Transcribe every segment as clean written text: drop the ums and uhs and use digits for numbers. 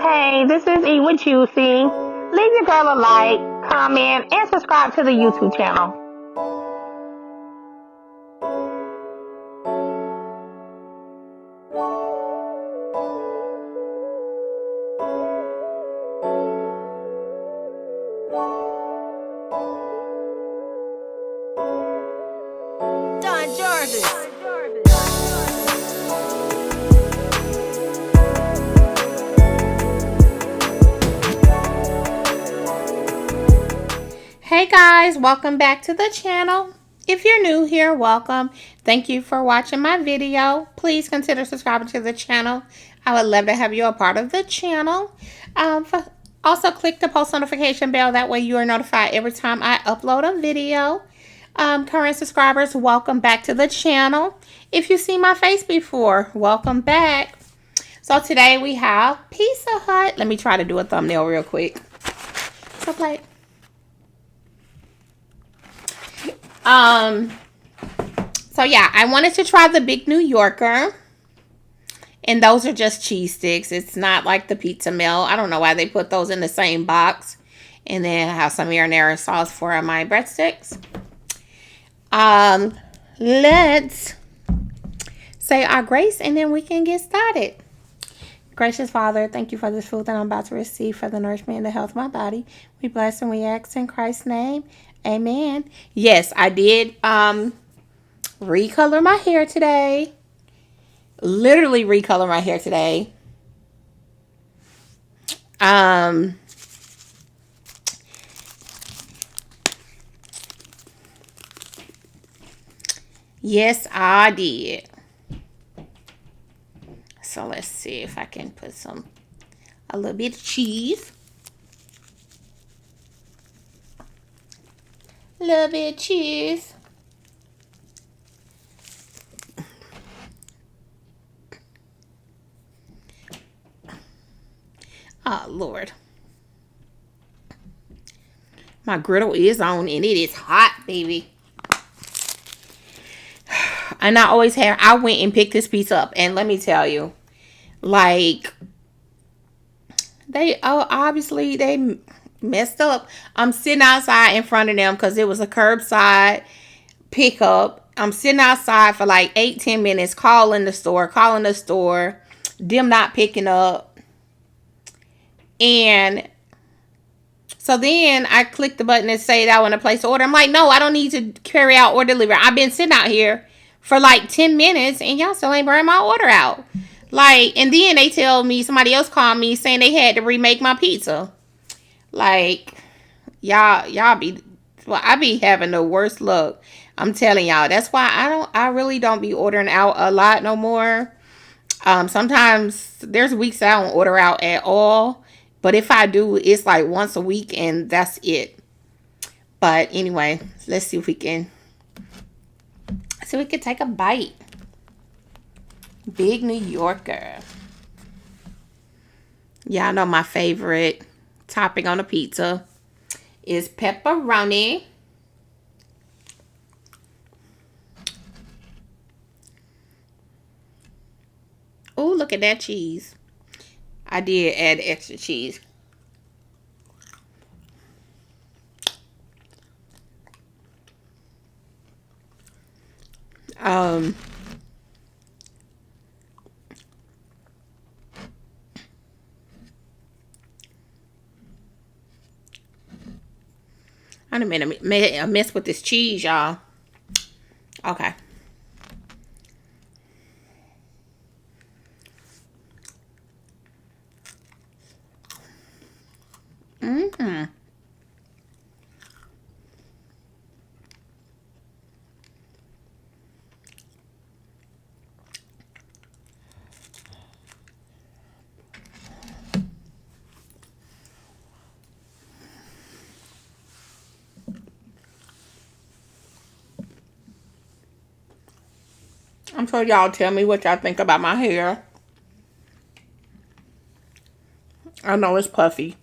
Hey, this is E with Juicy. Leave your girl a like, comment, and subscribe to the YouTube channel. Hey guys, welcome back to the channel. If you're new here, welcome. Thank you for watching my video. Please consider subscribing to the channel. I would love to have you a part of the channel. Also click the post notification bell. That way you are notified every time I upload a video. Current subscribers, welcome back to the channel. If you see my face before, welcome back. So today we have Pizza Hut. Let me try to do a thumbnail real quick. So play it. So yeah, I wanted to try the Big NewYorker. And those are just cheese sticks. It's not like the pizza meal. I don't know why they put those in the same box. And then I have some marinara sauce for my breadsticks. Let's say our grace and then we can get started. Gracious Father, thank you for this food that I'm about to receive for the nourishment and the health of my body. We bless and we ask in Christ's name. Amen. Yes, I did recolor my hair today. Literally recolor my hair today. Yes, I did. So let's see if I can put a little bit of cheese. A little bit of cheese. Oh, Lord. My griddle is on and it is hot, baby. And I went and picked this piece up. And let me tell you, like, obviously they messed up. I'm sitting outside in front of them because it was a curbside pickup. I'm sitting outside for like 8-10 minutes, calling the store, them not picking up. And so then I clicked the button and say that I want to place an order. I'm like, no, I don't need to carry out or deliver. I've been sitting out here for like 10 minutes and y'all still ain't bringing my order out. Like, and then they tell me, somebody else called me saying they had to remake my pizza. Like, I be having the worst luck. I'm telling y'all. That's why I really don't be ordering out a lot no more. Sometimes there's weeks I don't order out at all. But if I do, it's like once a week and that's it. But anyway, let's see if we can take a bite. Big NewYorker. Yeah, I know my favorite topping on a pizza is pepperoni. Oh, look at that cheese. I did add extra cheese. I done made a mess with this cheese, y'all. Okay. I'm sure y'all tell me what y'all think about my hair. I know it's puffy.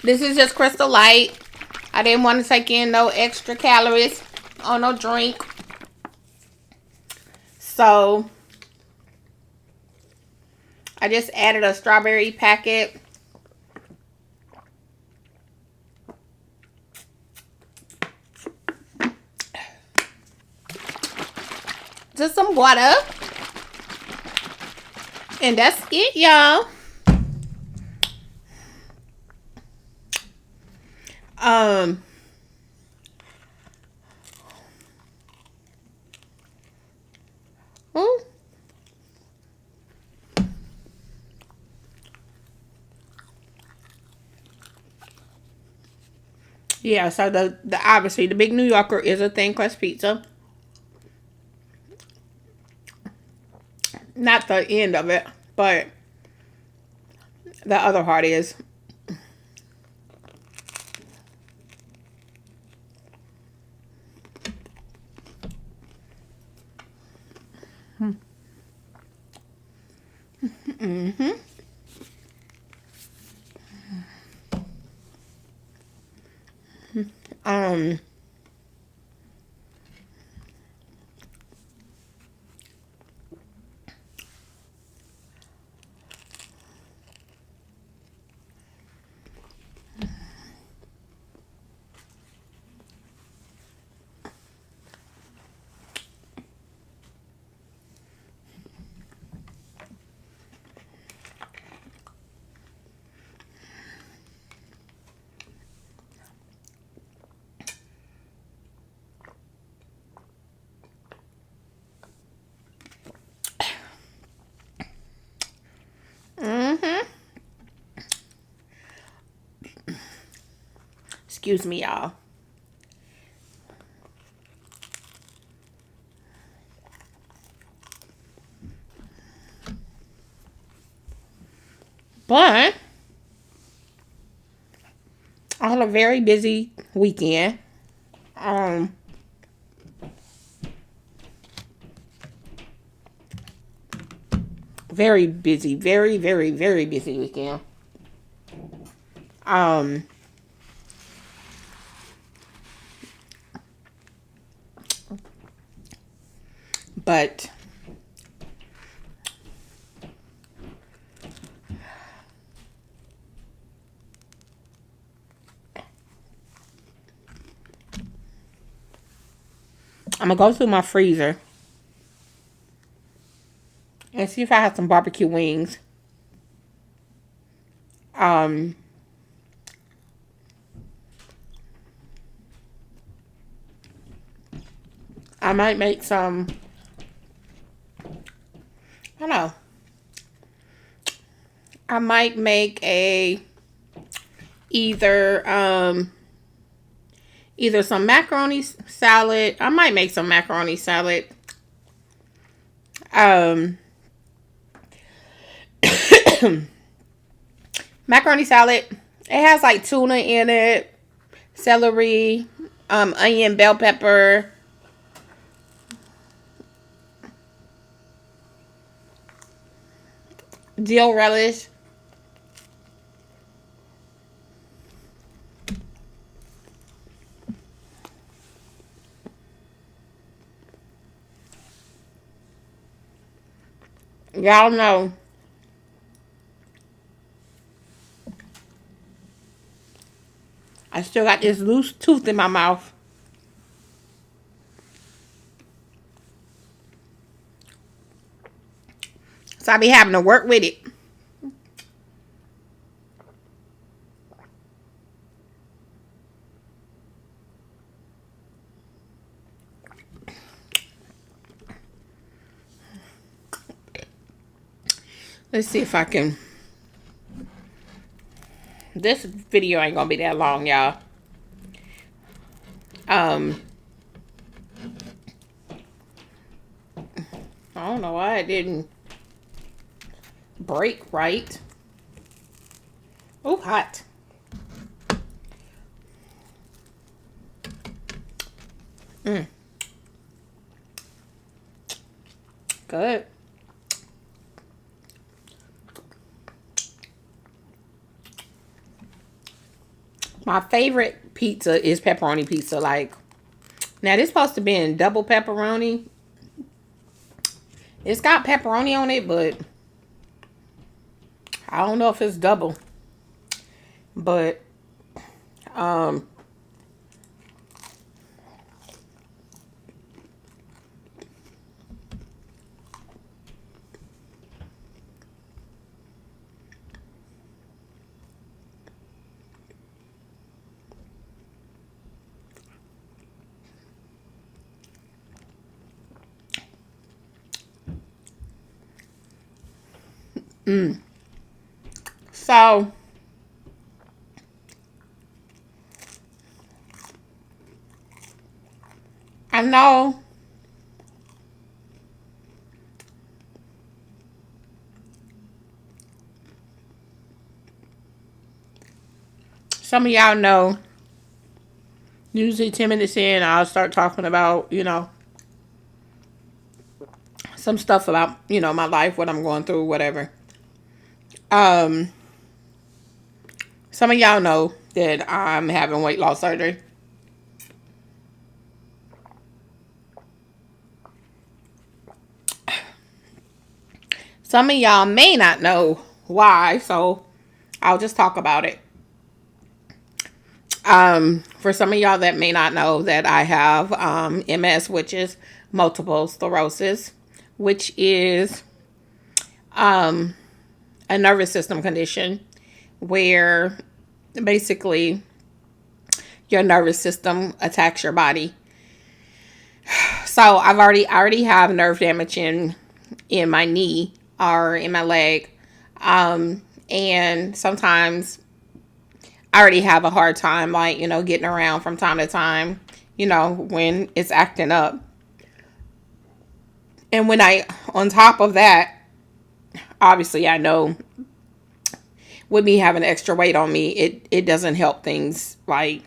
This is just Crystal Light. I didn't want to take in no extra calories. on no drink. So I just added a strawberry packet. Just some water. And that's it, y'all. Yeah, so the obviously the Big New Yorker is a thin crust pizza. Not the end of it, but the other part is. Mm-hmm. Um. Excuse me, y'all. But I had a very busy weekend. Very busy, very, very, very busy weekend. But I'm gonna go through my freezer and see if I have some barbecue wings. I might make some. I don't know. I might make either some macaroni salad. I might make some macaroni salad. Macaroni salad. It has like tuna in it, celery, onion, bell pepper, dill relish. Y'all know I still got this loose tooth in my mouth. So I be having to work with it. Let's see if I can. This video ain't gonna be that long, y'all. I don't know why it didn't break right. Oh, hot. Good. My favorite pizza is pepperoni pizza. Like, Now, this supposed to be in double pepperoni. It's got pepperoni on it, but I don't know if it's double. But, so I know some of y'all know, usually 10 minutes in, I'll start talking about, some stuff about, my life, what I'm going through, whatever. Um, some of y'all know that I'm having weight loss surgery. Some of y'all may not know why, so I'll just talk about it. For some of y'all that may not know that I have MS, which is multiple sclerosis, which is a nervous system condition where basically your nervous system attacks your body. So I already have nerve damage in my knee or in my leg. And sometimes I already have a hard time, like, getting around from time to time, when it's acting up. And on top of that, obviously I know with me having extra weight on me, it doesn't help things, like,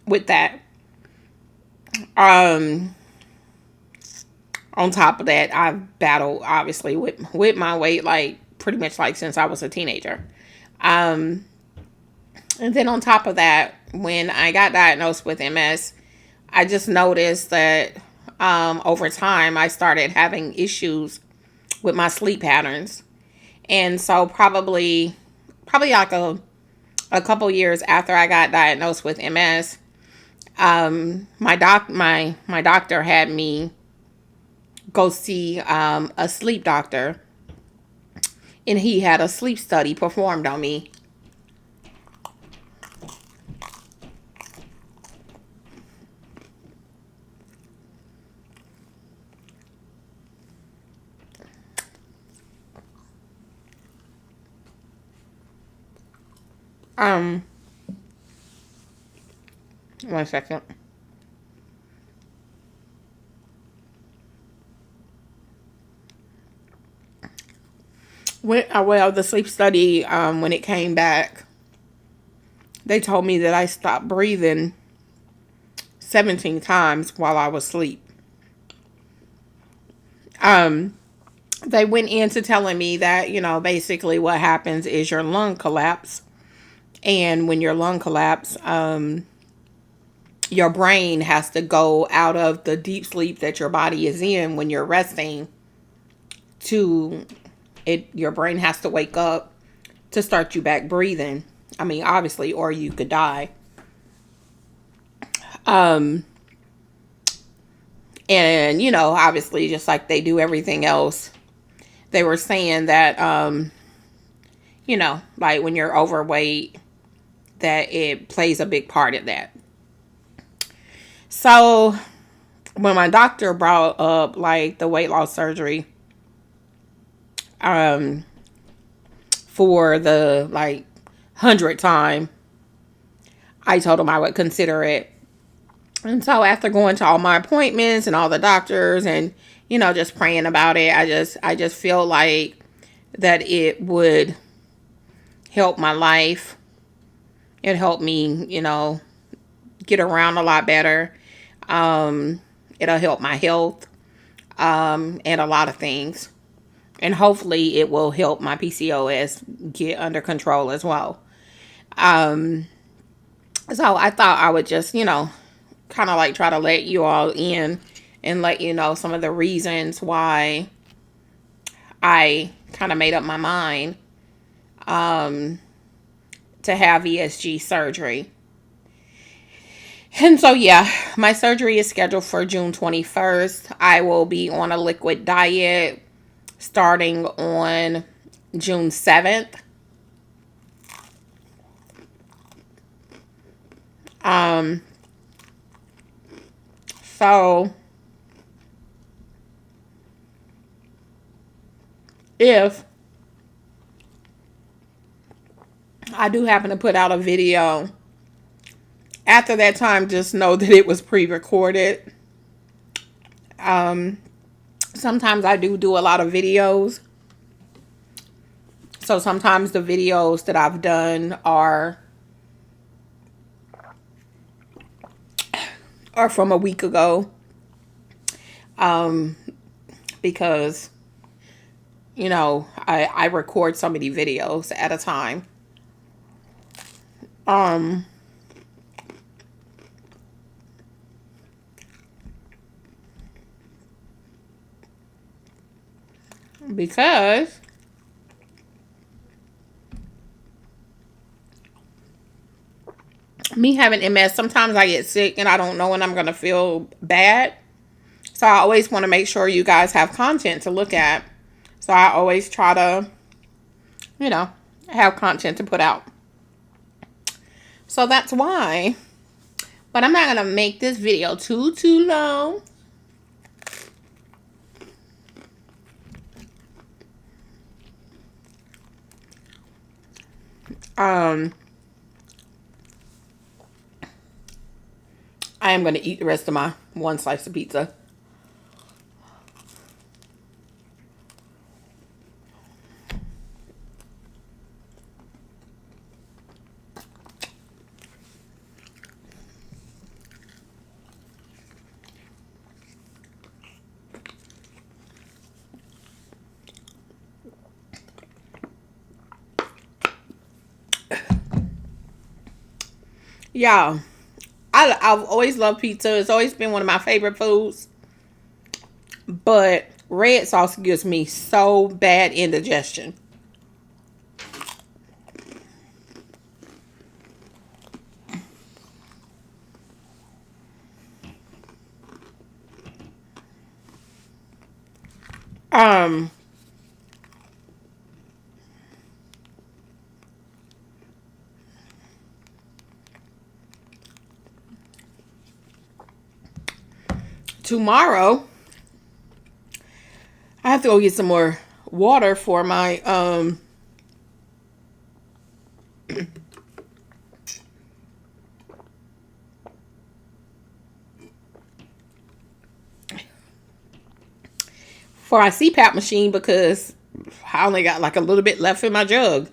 with that. On top of that, I've battled, obviously, with my weight, like, pretty much, like, since I was a teenager. And then on top of that, when I got diagnosed with MS, I just noticed that over time, I started having issues with my sleep patterns. And so probably like a couple years after I got diagnosed with MS, my doctor had me go see a sleep doctor, and he had a sleep study performed on me. One second. Well, the sleep study, when it came back, they told me that I stopped breathing 17 times while I was asleep. They went into telling me that, basically what happens is your lung collapse. And when your lung collapse, your brain has to go out of the deep sleep that your body is in when you're resting your brain has to wake up to start you back breathing. I mean, obviously, or you could die. And, obviously, just like they do everything else, they were saying that, like when you're overweight, that it plays a big part in that. So when my doctor brought up, like, the weight loss surgery, for the, like, 100th time, I told him I would consider it. And so after going to all my appointments and all the doctors and, just praying about it, I just feel like that it would help my life. It helped me, get around a lot better. It'll help my health, and a lot of things. And hopefully it will help my PCOS get under control as well. So I thought I would just, kind of like try to let you all in and let you know some of the reasons why I kind of made up my mind to have ESG surgery. And so, yeah, my surgery is scheduled for June 21st. I will be on a liquid diet starting on June 7th. So if I do happen to put out a video after that time, just know that it was pre-recorded. Sometimes I do a lot of videos. So sometimes the videos that I've done are from a week ago. Because, you know, I record so many videos at a time. Because me having MS, sometimes I get sick and I don't know when I'm going to feel bad. So I always want to make sure you guys have content to look at. So I always try to, you know, have content to put out. So that's why. But I'm not going to make this video too long. I am going to eat the rest of my one slice of pizza. Y'all, I've always loved pizza. It's always been one of my favorite foods. But red sauce gives me so bad indigestion. Tomorrow, I have to go get some more water for my for my CPAP machine because I only got like a little bit left in my jug.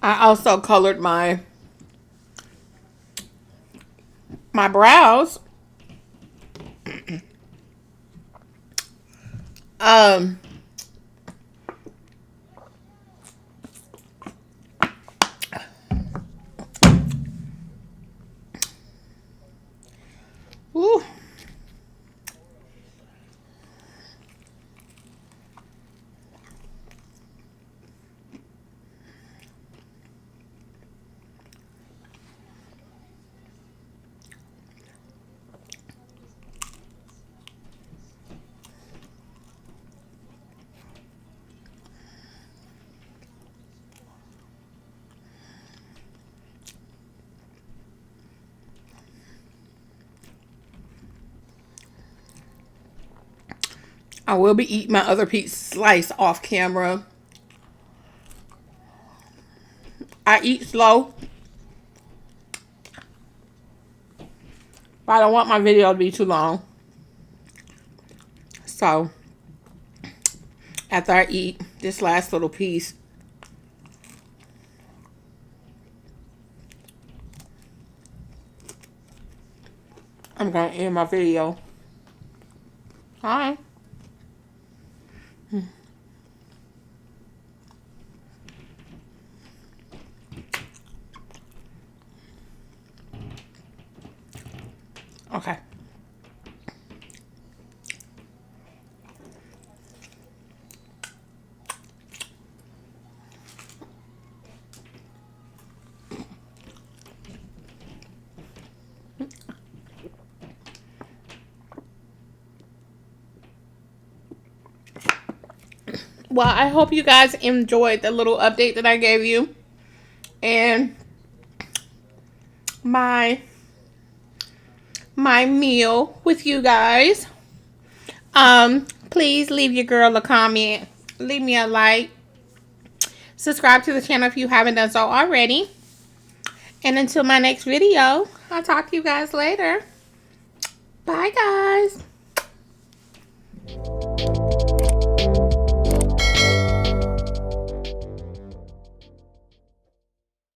I also colored my brows. Ooh. I will be eating my other pizza slice off camera. I eat slow. But I don't want my video to be too long. So, after I eat this last little piece, I'm going to end my video. Hi. Okay. Well, I hope you guys enjoyed the little update that I gave you. And my meal with you guys. Please leave your girl a comment. Leave me a like. Subscribe to the channel if you haven't done so already. And until my next video, I'll talk to you guys later. Bye, guys.